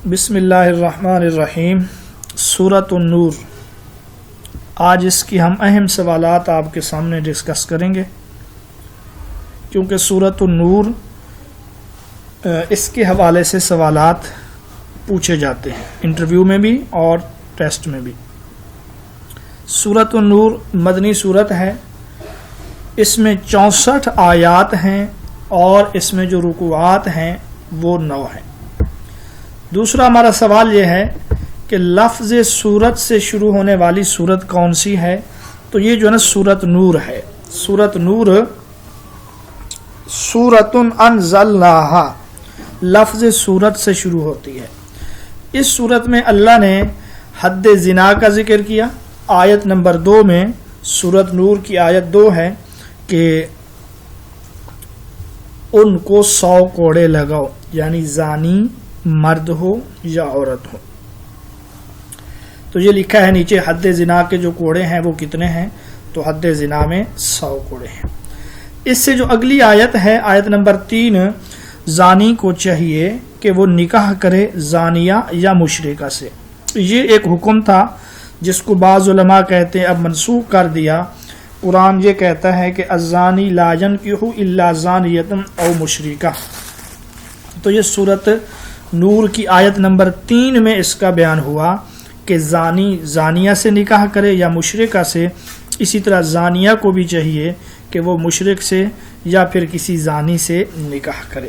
بسم اللہ الرحمن الرحیم۔ سورۃ النور، آج اس کی ہم اہم سوالات آپ کے سامنے ڈسکس کریں گے، کیونکہ سورۃ النور اس کے حوالے سے سوالات پوچھے جاتے ہیں انٹرویو میں بھی اور ٹیسٹ میں بھی۔ سورۃ النور مدنی سورت ہے، اس میں 64 آیات ہیں اور اس میں جو رکوعات ہیں وہ 9 ہیں۔ دوسرا ہمارا سوال یہ ہے کہ لفظ سورت سے شروع ہونے والی سورت کون سی ہے؟ تو یہ جو ہے نا سورۃ نور ہے۔ سورۃ نور سورۃ انزلناہا لفظ سورت سے شروع ہوتی ہے۔ اس سورت میں اللہ نے حد زنا کا ذکر کیا۔ آیت نمبر 2 میں سورۃ نور کی آیت 2 ہے کہ ان کو 100 کوڑے لگاؤ، یعنی زانی مرد ہو یا عورت ہو۔ تو یہ لکھا ہے نیچے حد زنا کے جو کوڑے ہیں وہ کتنے ہیں، تو حد زنا میں 100 کوڑے ہیں۔ اس سے جو اگلی آیت ہے، آیت نمبر 3، زانی کو چاہیے کہ وہ نکاح کرے زانیہ یا مشرکہ سے۔ یہ ایک حکم تھا جس کو بعض علماء کہتے ہیں اب منسوخ کر دیا۔ قرآن یہ کہتا ہے کہ الزانی لا ینکح الا زانیۃ او مشرکہ۔ تو یہ سورۃ نور کی آیت نمبر 3 میں اس کا بیان ہوا کہ زانی زانیہ سے نکاح کرے یا مشرکہ سے۔ اسی طرح زانیہ کو بھی چاہیے کہ وہ مشرک سے یا پھر کسی زانی سے نکاح کرے۔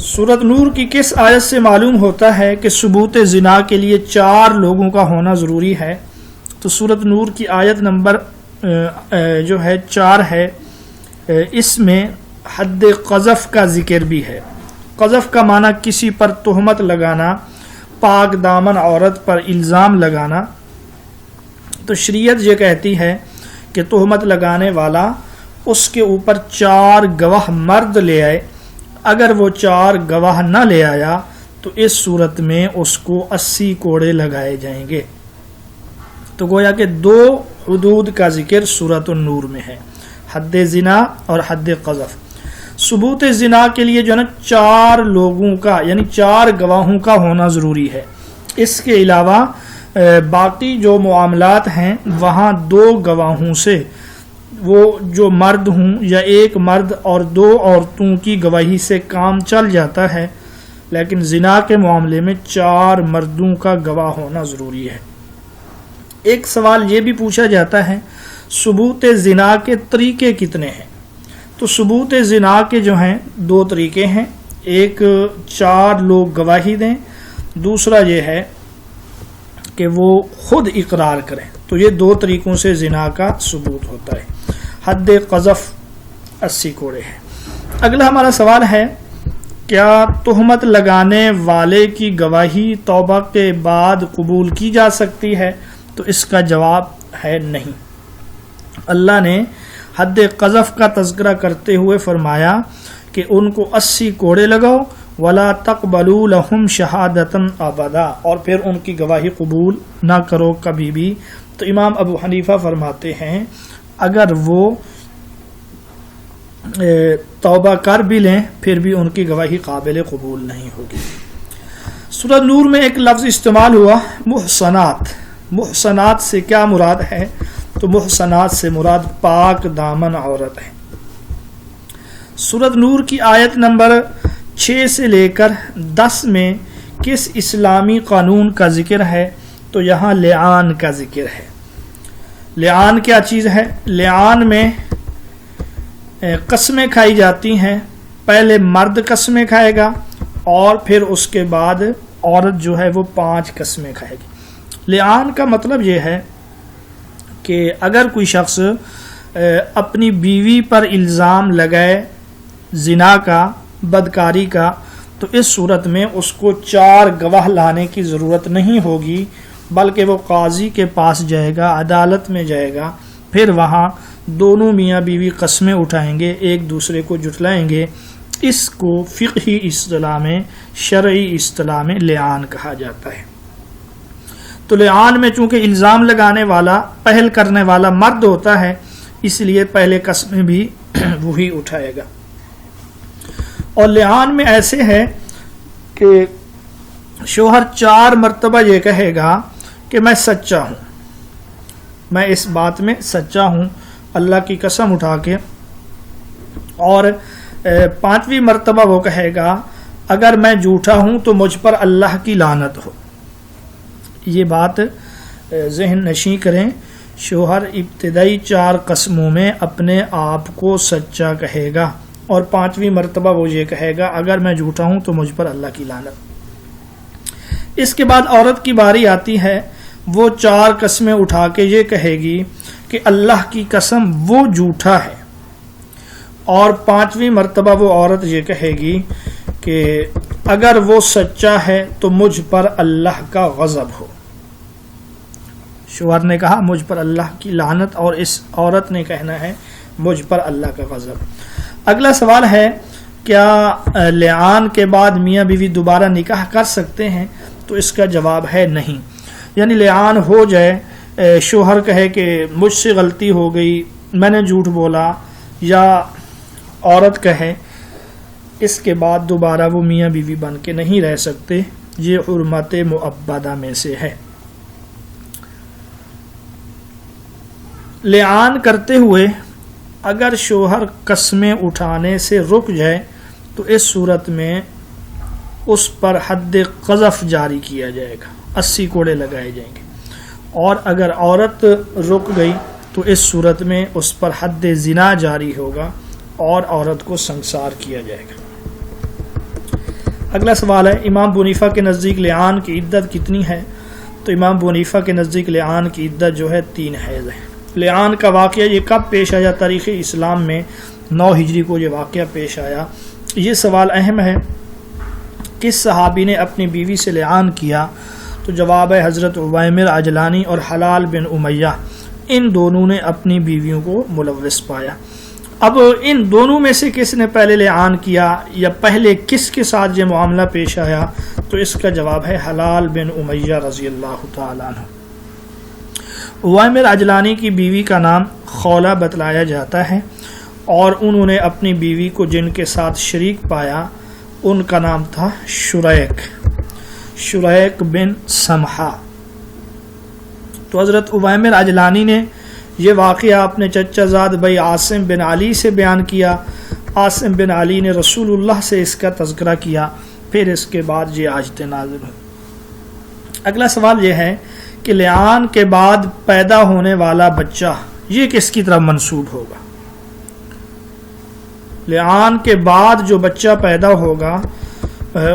سورۃ نور کی کس آیت سے معلوم ہوتا ہے کہ ثبوت زنا کے لیے 4 لوگوں کا ہونا ضروری ہے؟ تو سورۃ نور کی آیت نمبر جو ہے 4 ہے، اس میں حد قذف کا ذکر بھی ہے۔ قذف کا معنی کسی پر تہمت لگانا، پاک دامن عورت پر الزام لگانا۔ تو شریعت یہ کہتی ہے کہ تہمت لگانے والا اس کے اوپر 4 گواہ مرد لے آئے۔ اگر وہ 4 گواہ نہ لے آیا تو اس صورت میں اس کو 80 کوڑے لگائے جائیں گے۔ تو گویا کہ 2 حدود کا ذکر سورۃ النور میں ہے، حد زنا اور حد قذف۔ ثبوت زنا کے لیے جو ہے نا 4 لوگوں کا یعنی 4 گواہوں کا ہونا ضروری ہے۔ اس کے علاوہ باقی جو معاملات ہیں وہاں 2 گواہوں سے، وہ جو مرد ہوں یا ایک مرد اور 2 عورتوں کی گواہی سے کام چل جاتا ہے، لیکن زنا کے معاملے میں 4 مردوں کا گواہ ہونا ضروری ہے۔ ایک سوال یہ بھی پوچھا جاتا ہے ثبوت زنا کے طریقے کتنے ہیں؟ تو ثبوت زنا کے جو ہیں 2 طریقے ہیں، ایک 4 لوگ گواہی دیں، دوسرا یہ ہے کہ وہ خود اقرار کریں۔ تو یہ 2 طریقوں سے زنا کا ثبوت ہوتا ہے۔ حد قذف 80 کوڑے ہے۔ اگلا ہمارا سوال ہے کیا تہمت لگانے والے کی گواہی توبہ کے بعد قبول کی جا سکتی ہے؟ تو اس کا جواب ہے نہیں۔ اللہ نے حد قذف کا تذکرہ کرتے ہوئے فرمایا کہ ان کو 80 کوڑے لگاؤ، وَلَا تَقْبَلُوا لَهُمْ شَهَادَةً أَبَدًا، اور پھر ان کی گواہی قبول نہ کرو کبھی بھی۔ تو امام ابو حنیفہ فرماتے ہیں اگر وہ توبہ کر بھی لیں پھر بھی ان کی گواہی قابل قبول نہیں ہوگی۔ سورۃ نور میں ایک لفظ استعمال ہوا محصنات۔ محصنات سے کیا مراد ہے؟ تو محصنات سے مراد پاک دامن عورت ہے۔ سورۃ نور کی آیت نمبر 6 سے لے کر 10 میں کس اسلامی قانون کا ذکر ہے؟ تو یہاں لعان کا ذکر ہے۔ لعان کیا چیز ہے؟ لعان میں قسمیں کھائی جاتی ہیں، پہلے مرد قسمیں کھائے گا اور پھر اس کے بعد عورت جو ہے وہ 5 قسمیں کھائے گی۔ لعان کا مطلب یہ ہے کہ اگر کوئی شخص اپنی بیوی پر الزام لگائے زنا کا، بدکاری کا، تو اس صورت میں اس کو 4 گواہ لانے کی ضرورت نہیں ہوگی، بلکہ وہ قاضی کے پاس جائے گا، عدالت میں جائے گا، پھر وہاں دونوں میاں بیوی قسمیں اٹھائیں گے، ایک دوسرے کو جھٹلائیں گے۔ اس کو فقہی اصطلاح میں، شرعی اصطلاح میں لعان کہا جاتا ہے۔ تو لعان میں چونکہ الزام لگانے والا، پہل کرنے والا مرد ہوتا ہے، اس لیے پہلے قسمیں بھی وہی اٹھائے گا۔ اور لعان میں ایسے ہے کہ شوہر 4 مرتبہ یہ کہے گا کہ میں سچا ہوں، میں اس بات میں سچا ہوں، اللہ کی قسم اٹھا کے، اور 5ویں مرتبہ وہ کہے گا اگر میں جھوٹا ہوں تو مجھ پر اللہ کی لعنت ہو۔ یہ بات ذہن نشیں کریں، شوہر ابتدائی 4 قسموں میں اپنے آپ کو سچا کہے گا، اور 5ویں مرتبہ وہ یہ کہے گا اگر میں جھوٹا ہوں تو مجھ پر اللہ کی لعنت۔ اس کے بعد عورت کی باری آتی ہے، وہ 4 قسمیں اٹھا کے یہ کہے گی کہ اللہ کی قسم وہ جھوٹا ہے، اور 5ویں مرتبہ وہ عورت یہ کہے گی کہ اگر وہ سچا ہے تو مجھ پر اللہ کا غضب ہو۔ شوہر نے کہا مجھ پر اللہ کی لعنت، اور اس عورت نے کہنا ہے مجھ پر اللہ کا غضب۔ اگلا سوال ہے، کیا لعان کے بعد میاں بیوی دوبارہ نکاح کر سکتے ہیں؟ تو اس کا جواب ہے نہیں۔ یعنی لعان ہو جائے، شوہر کہے کہ مجھ سے غلطی ہو گئی، میں نے جھوٹ بولا، یا عورت کہے، اس کے بعد دوبارہ وہ میاں بیوی بن کے نہیں رہ سکتے، یہ حرمت مؤبدہ میں سے ہے۔ لعان کرتے ہوئے اگر شوہر قسمیں اٹھانے سے رک جائے تو اس صورت میں اس پر حد قذف جاری کیا جائے گا، 80 کوڑے لگائے جائیں گے، اور اگر عورت رک گئی تو اس صورت میں اس پر حد زنا جاری ہوگا اور عورت کو سنسار کیا جائے گا۔ اگلا سوال ہے، امام ابو حنیفہ کے نزدیک لعان کی عدت کتنی ہے؟ تو امام ابو حنیفہ کے نزدیک لعان کی عدت جو ہے 3 حیض ہے۔ لعان کا واقعہ یہ کب پیش آیا؟ تاریخ اسلام میں 9 ہجری کو یہ واقعہ پیش آیا۔ یہ سوال اہم ہے، کس صحابی نے اپنی بیوی سے لعان کیا؟ تو جواب ہے حضرت عویمر عجلانی اور حلال بن امیہ، ان دونوں نے اپنی بیویوں کو ملوث پایا۔ اب ان دونوں میں سے کس نے پہلے لعان کیا، یا پہلے کس کے ساتھ یہ معاملہ پیش آیا؟ تو اس کا جواب ہے حلال بن امیہ رضی اللہ تعالیٰ عنہ۔ عویمر عجلانی کی بیوی کا نام خولہ بتلایا جاتا ہے، اور انہوں نے اپنی بیوی کو جن کے ساتھ شریک پایا ان کا نام تھا شریک بن سمحہ۔ تو حضرت عویمر عجلانی نے یہ واقعہ اپنے چچا زاد بھائی عاصم بن علی سے بیان کیا۔ عاصم بن علی نے رسول اللہ سے اس کا تذکرہ کیا، پھر اس کے بعد یہ آیت نازل ہوئی۔ اگلا سوال یہ ہے کہ لعان کے بعد پیدا ہونے والا بچہ یہ کس کی طرف منسوب ہوگا؟ لعان کے بعد جو بچہ پیدا ہوگا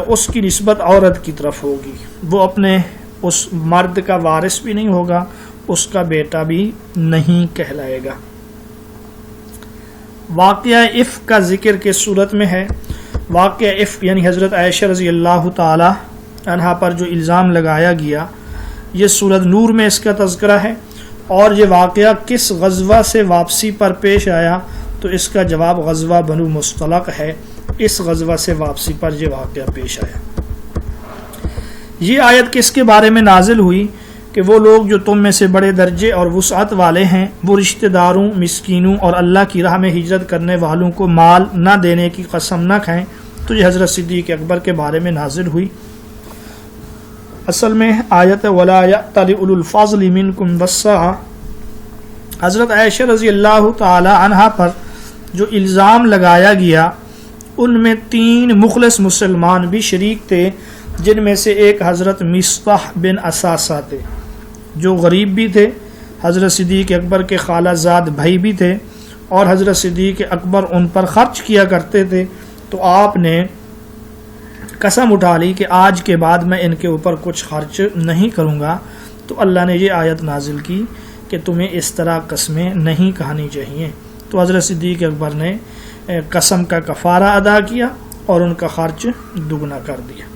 اس کی نسبت عورت کی طرف ہوگی، وہ اپنے اس مرد کا وارث بھی نہیں ہوگا، اس کا بیٹا بھی نہیں کہلائے گا۔ واقعہ افک کا ذکر کس صورت میں ہے؟ واقعہ افک یعنی حضرت عائشہ رضی اللہ تعالی عنہا پر جو الزام لگایا گیا، یہ سورۃ نور میں اس کا تذکرہ ہے۔ اور یہ واقعہ کس غزوہ سے واپسی پر پیش آیا؟ تو اس کا جواب غزوہ بنو مصطلق ہے، اس غزوہ سے واپسی پر یہ واقعہ پیش آیا۔ یہ آیت کس کے بارے میں نازل ہوئی؟ کہ وہ لوگ جو تم میں سے بڑے درجے اور وسعت والے ہیں، وہ رشتہ داروں، مسکینوں اور اللہ کی راہ میں ہجرت کرنے والوں کو مال نہ دینے کی قسم نہ کھائیں۔ تو یہ حضرت صدیق اکبر کے بارے میں نازل ہوئی۔ اصل میں آیت وَلَا يَأْتَلِ أُولُو الْفَضْلِ مِنْكُمْ وَالسَّعَةِ، حضرت عائشہ رضی اللہ تعالی عنہا پر جو الزام لگایا گیا ان میں 3 مخلص مسلمان بھی شریک تھے، جن میں سے ایک حضرت مصطح بن اساسہ تھے جو غریب بھی تھے، حضرت صدیق اکبر کے خالہ زاد بھائی بھی تھے، اور حضرت صدیق اکبر ان پر خرچ کیا کرتے تھے۔ تو آپ نے قسم اٹھا لی کہ آج کے بعد میں ان کے اوپر کچھ خرچ نہیں کروں گا۔ تو اللہ نے یہ آیت نازل کی کہ تمہیں اس طرح قسمیں نہیں کھانی چاہیے۔ تو حضرت صدیق اکبر نے قسم کا کفارہ ادا کیا اور ان کا خرچ دگنا کر دیا۔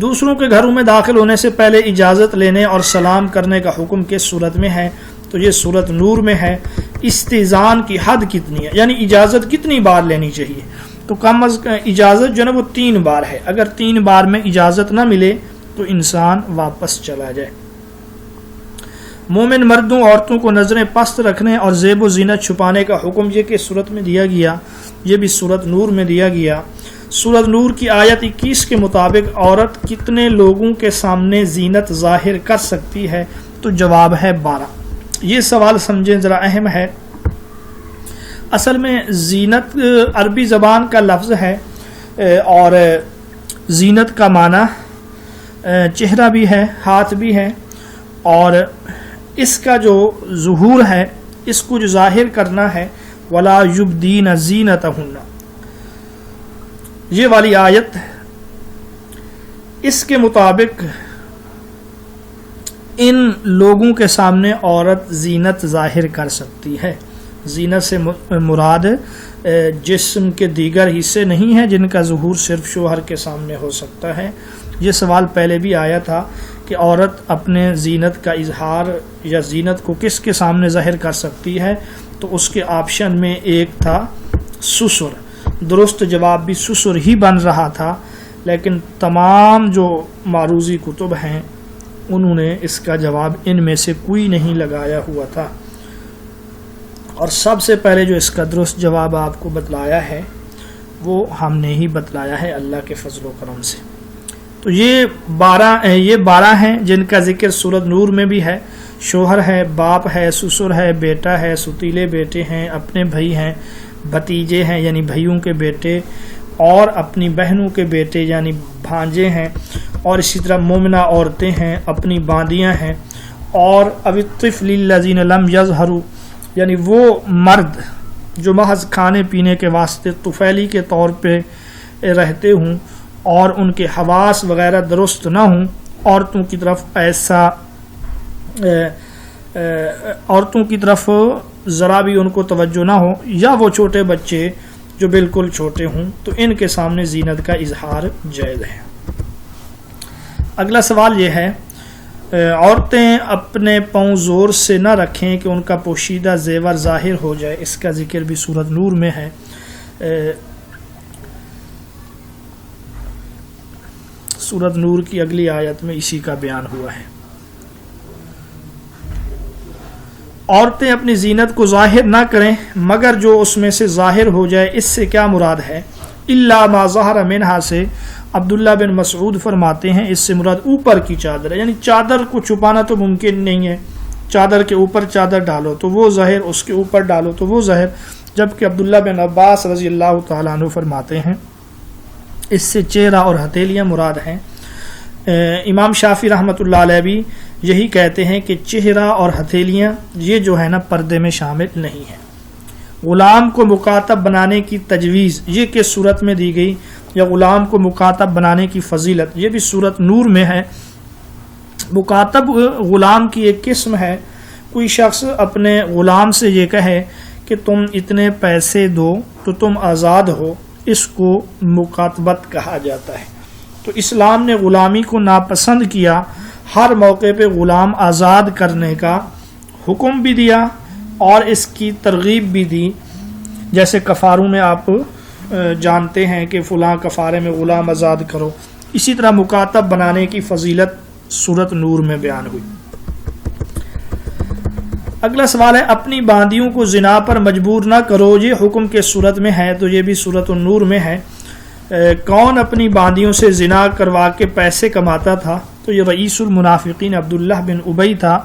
دوسروں کے گھروں میں داخل ہونے سے پہلے اجازت لینے اور سلام کرنے کا حکم کس صورت میں ہے؟ تو یہ سورۃ نور میں ہے۔ استئذان کی حد کتنی ہے، یعنی اجازت کتنی بار لینی چاہیے؟ تو کم از کم اجازت جو ہے وہ 3 بار ہے، اگر 3 بار میں اجازت نہ ملے تو انسان واپس چلا جائے۔ مومن مردوں عورتوں کو نظریں پست رکھنے اور زیب و زینت چھپانے کا حکم یہ کس صورت میں دیا گیا؟ یہ بھی سورۃ نور میں دیا گیا۔ سورۃ نور کی آیت 21 کے مطابق عورت کتنے لوگوں کے سامنے زینت ظاہر کر سکتی ہے؟ تو جواب ہے 12۔ یہ سوال سمجھیں ذرا اہم ہے۔ اصل میں زینت عربی زبان کا لفظ ہے اور زینت کا معنی چہرہ بھی ہے، ہاتھ بھی ہے، اور اس کا جو ظہور ہے، اس کو جو ظاہر کرنا ہے، وَلَا يُبْدِينَ زِينَتَهُنَّ، یہ والی آیت اس کے مطابق ان لوگوں کے سامنے عورت زینت ظاہر کر سکتی ہے۔ زینت سے مراد جسم کے دیگر حصے نہیں ہیں جن کا ظہور صرف شوہر کے سامنے ہو سکتا ہے۔ یہ سوال پہلے بھی آیا تھا کہ عورت اپنے زینت کا اظہار یا زینت کو کس کے سامنے ظاہر کر سکتی ہے، تو اس کے آپشن میں ایک تھا سسر۔ درست جواب بھی سسر ہی بن رہا تھا، لیکن تمام جو معروضی کتب ہیں انہوں نے اس کا جواب ان میں سے کوئی نہیں لگایا ہوا تھا، اور سب سے پہلے جو اس کا درست جواب آپ کو بتلایا ہے وہ ہم نے ہی بتلایا ہے اللہ کے فضل و کرم سے۔ تو یہ 12 ہیں جن کا ذکر سورۃ نور میں بھی ہے۔ شوہر ہے، باپ ہے، سسر ہے، بیٹا ہے، ستیلے بیٹے ہیں، اپنے بھائی ہیں، بھتیجے ہیں یعنی بھائیوں کے بیٹے، اور اپنی بہنوں کے بیٹے یعنی بھانجے ہیں، اور اسی طرح مومنہ عورتیں ہیں، اپنی باندیاں ہیں، اور اب الطفل الذین لم یظہروا یعنی وہ مرد جو محض کھانے پینے کے واسطے طفیلی کے طور پہ رہتے ہوں اور ان کے حواس وغیرہ درست نہ ہوں، عورتوں کی طرف ذرا بھی ان کو توجہ نہ ہو، یا وہ چھوٹے بچے جو بالکل چھوٹے ہوں، تو ان کے سامنے زینت کا اظہار جائز ہے۔ اگلا سوال یہ ہے، عورتیں اپنے پاؤں زور سے نہ رکھیں کہ ان کا پوشیدہ زیور ظاہر ہو جائے، اس کا ذکر بھی سورۃ نور میں ہے۔ سورۃ نور کی اگلی آیت میں اسی کا بیان ہوا ہے۔ عورتیں اپنی زینت کو ظاہر نہ کریں مگر جو اس میں سے ظاہر ہو جائے، اس سے کیا مراد ہے؟ الا ما ظہر منہا سے عبداللہ بن مسعود فرماتے ہیں اس سے مراد اوپر کی چادر ہے، یعنی چادر کو چھپانا تو ممکن نہیں ہے، چادر کے اوپر چادر ڈالو تو وہ ظاہر، اس کے اوپر ڈالو تو وہ ظاہر، جبکہ عبداللہ بن عباس رضی اللہ تعالیٰ عنہ فرماتے ہیں اس سے چہرہ اور ہتھیلیاں مراد ہیں۔ امام شافعی رحمۃ اللہ علیہ بھی یہی کہتے ہیں کہ چہرہ اور ہتھیلیاں یہ جو ہے نا پردے میں شامل نہیں ہیں۔ غلام کو مکاتب بنانے کی تجویز یہ کس صورت میں دی گئی، یا غلام کو مکاتب بنانے کی فضیلت یہ بھی سورۃ نور میں ہے۔ مکاتب غلام کی ایک قسم ہے، کوئی شخص اپنے غلام سے یہ کہے کہ تم اتنے پیسے دو تو تم آزاد ہو، اس کو مکاتبت کہا جاتا ہے۔ تو اسلام نے غلامی کو ناپسند کیا، ہر موقع پہ غلام آزاد کرنے کا حکم بھی دیا اور اس کی ترغیب بھی دی، جیسے کفاروں میں آپ جانتے ہیں کہ فلاں کفارے میں غلام آزاد کرو، اسی طرح مکاتب بنانے کی فضیلت سورۃ نور میں بیان ہوئی۔ اگلا سوال ہے، اپنی باندیوں کو زنا پر مجبور نہ کرو، یہ حکم کے صورت میں ہے، تو یہ بھی سورۃ النور میں ہے۔ کون اپنی باندیوں سے زنا کروا کے پیسے کماتا تھا؟ تو یہ رئیس المنافقین عبداللہ بن ابی تھا،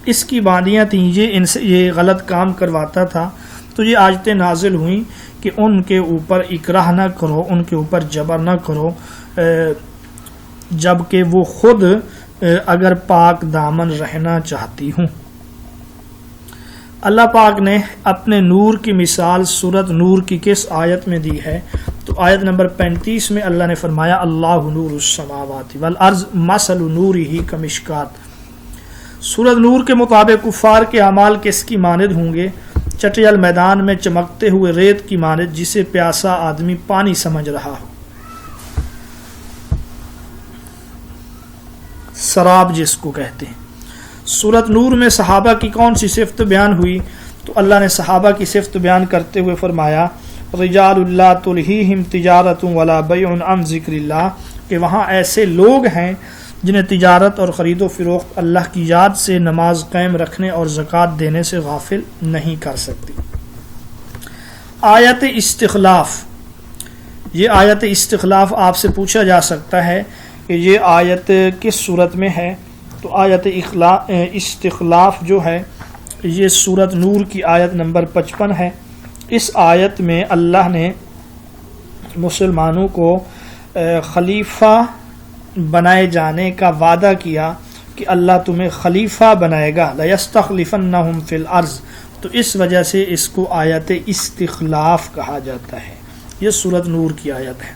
اس کی باندیاں تھیں، یہ ان سے یہ غلط کام کرواتا تھا، تو یہ آیتیں نازل ہوئیں کہ ان کے اوپر اکراہ نہ کرو، ان کے اوپر جبر نہ کرو، جبکہ وہ خود اگر پاک دامن رہنا چاہتی ہوں۔ اللہ پاک نے اپنے نور کی مثال سورۃ نور کی کس آیت میں دی ہے؟ تو آیت نمبر 35 میں اللہ نے فرمایا اللہ نور السماوات والارض مثل نورہ کمشکات۔ سورۃ نور کے مطابق کفار کے اعمال کس کی مانند ہوں گے؟ چٹیل میدان میں چمکتے ہوئے ریت کی مانند جسے پیاسا آدمی پانی سمجھ رہا ہو، سراب جس کو کہتے ہیں۔ سورۃ نور میں صحابہ کی کون سی صفت بیان ہوئی؟ تو اللہ نے صحابہ کی صفت بیان کرتے ہوئے فرمایا رجال اللہ تلہیہم تجارت ولا بیع عن ذکر اللہ، کہ وہاں ایسے لوگ ہیں جنہیں تجارت اور خرید و فروخت اللہ کی یاد سے، نماز قائم رکھنے اور زکوٰۃ دینے سے غافل نہیں کر سکتی۔ آیت استخلاف، یہ آیت استخلاف آپ سے پوچھا جا سکتا ہے کہ یہ آیت کس صورت میں ہے، تو آیت استخلاف جو ہے یہ سورۃ نور کی آیت نمبر 55 ہے۔ اس آیت میں اللہ نے مسلمانوں کو خلیفہ بنائے جانے کا وعدہ کیا کہ اللہ تمہیں خلیفہ بنائے گا، لَيَسْتَخْلِفَنَّهُمْ فِي الْأَرْضِ، تو اس وجہ سے اس کو آیت استخلاف کہا جاتا ہے۔ یہ سورۃ نور کی آیت ہے۔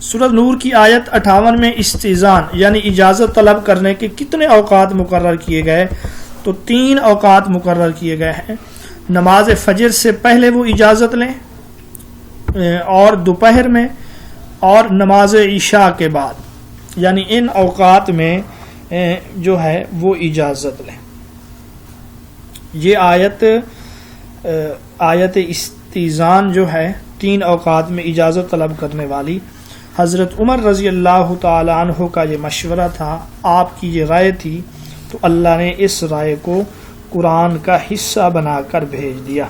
سورۃ نور کی آیت 58 میں استئذان یعنی اجازت طلب کرنے کے کتنے اوقات مقرر کیے گئے، تو 3 اوقات مقرر کیے گئے ہیں۔ نماز فجر سے پہلے وہ اجازت لیں، اور دوپہر میں، اور نماز عشاء کے بعد، یعنی ان اوقات میں جو ہے وہ اجازت لیں۔ یہ آیت استئذان جو ہے 3 اوقات میں اجازت طلب کرنے والی، حضرت عمر رضی اللہ تعالی عنہ کا یہ مشورہ تھا، آپ کی یہ رائے تھی، تو اللہ نے اس رائے کو قرآن کا حصہ بنا کر بھیج دیا،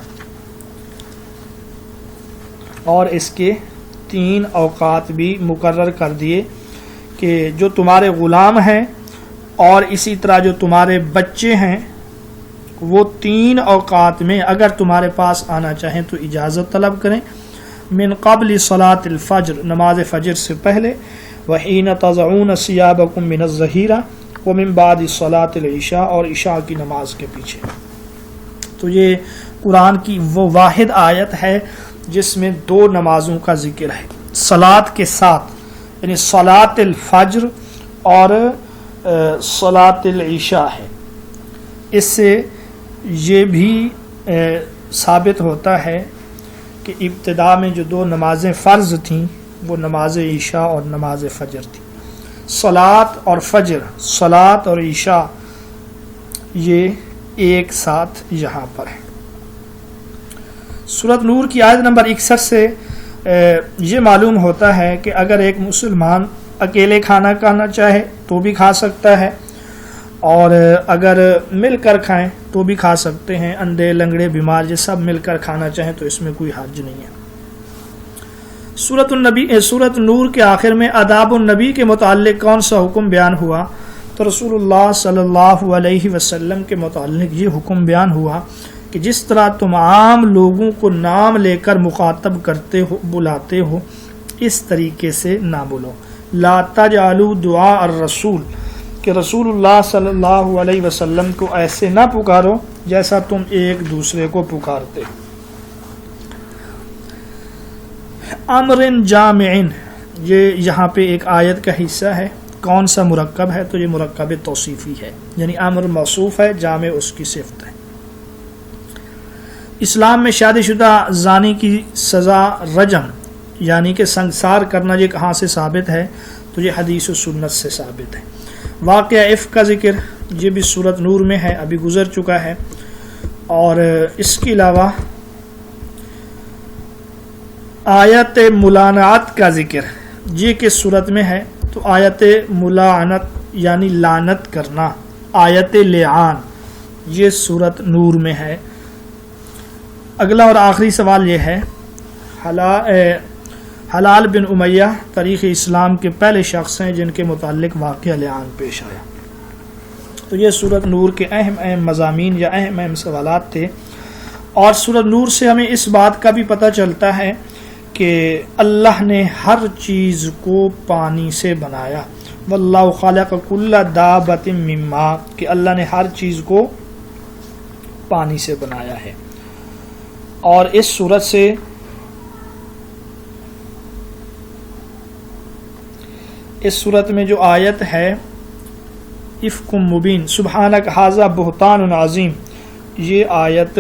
اور اس کے 3 اوقات بھی مقرر کر دیے کہ جو تمہارے غلام ہیں اور اسی طرح جو تمہارے بچے ہیں وہ 3 اوقات میں اگر تمہارے پاس آنا چاہیں تو اجازت طلب کریں، من قبل صلاۃ الفجر، نماز فجر سے پہلے، وحین تضعون ثیابکم من الظہیرہ، ومن بعد صلاۃ العشاء، اور عشاء کی نماز کے پیچھے۔ تو یہ قرآن کی وہ واحد آیت ہے جس میں 2 نمازوں کا ذکر ہے صلاۃ کے ساتھ، یعنی صلاۃ الفجر اور صلاۃ العشاء ہے۔ اس سے یہ بھی ثابت ہوتا ہے کہ ابتدا میں جو 2 نمازیں فرض تھیں وہ نماز عشاء اور نماز فجر تھی۔ صلاۃ اور فجر، صلاۃ اور عشاء یہ ایک ساتھ یہاں پر ہے۔ سورۃ نور کی آیت نمبر 61 سے یہ معلوم ہوتا ہے کہ اگر ایک مسلمان اکیلے کھانا کھانا چاہے تو بھی کھا سکتا ہے، اور اگر مل کر کھائیں تو بھی کھا سکتے ہیں، اندھے لنگڑے بیمار یہ سب مل کر کھانا چاہیں تو اس میں کوئی حرج نہیں ہے۔ سورۃ نور کے آخر میں آداب النبی کے متعلق کون سا حکم بیان ہوا، تو رسول اللہ صلی اللہ علیہ وسلم کے متعلق یہ حکم بیان ہوا کہ جس طرح تم عام لوگوں کو نام لے کر مخاطب کرتے ہو، بلاتے ہو، اس طریقے سے نہ بولو۔ لا تجعلوا دعاء الرسول، کہ رسول اللہ صلی اللہ علیہ وسلم کو ایسے نہ پکارو جیسا تم ایک دوسرے کو پکارتے۔ امر جامع، یہ یہاں پہ ایک آیت کا حصہ ہے، کون سا مرکب ہے، تو یہ مرکب توصیفی ہے، یعنی امر موصوف ہے، جامع اس کی صفت ہے۔ اسلام میں شادی شدہ زانی کی سزا رجم یعنی کہ سنگسار کرنا، یہ کہاں سے ثابت ہے، تو یہ حدیث و سنت سے ثابت ہے۔ واقعہ عفق کا ذکر یہ بھی سورۃ نور میں ہے، ابھی گزر چکا ہے، اور اس کے علاوہ آیت ملعنات کا ذکر یہ کس صورت میں ہے، تو آیت ملعنت یعنی لعنت کرنا، آیت لعان یہ سورۃ نور میں ہے۔ اگلا اور آخری سوال یہ ہے، حلال بن امیہ تاریخ اسلام کے پہلے شخص ہیں جن کے متعلق واقعہ لعان پیش آیا۔ تو یہ سورۃ نور کے اہم مضامین یا اہم سوالات تھے، اور سورۃ نور سے ہمیں اس بات کا بھی پتہ چلتا ہے کہ اللہ نے ہر چیز کو پانی سے بنایا، واللہ خلق کل دابۃ من ماء، کہ اللہ نے ہر چیز کو پانی سے بنایا ہے۔ اور اس صورت سے اس صورت میں جو آیت ہے افک مبین سبحانک ھذا بہتان عظیم، یہ آیت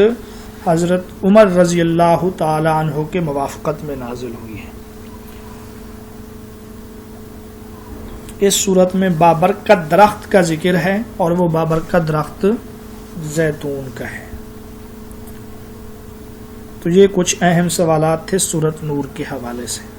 حضرت عمر رضی اللہ تعالی عنہ کے موافقت میں نازل ہوئی ہے۔ اس صورت میں بابرکت درخت کا ذکر ہے، اور وہ بابرکت درخت زیتون کا ہے۔ تو یہ کچھ اہم سوالات تھے سورۃ نور کے حوالے سے۔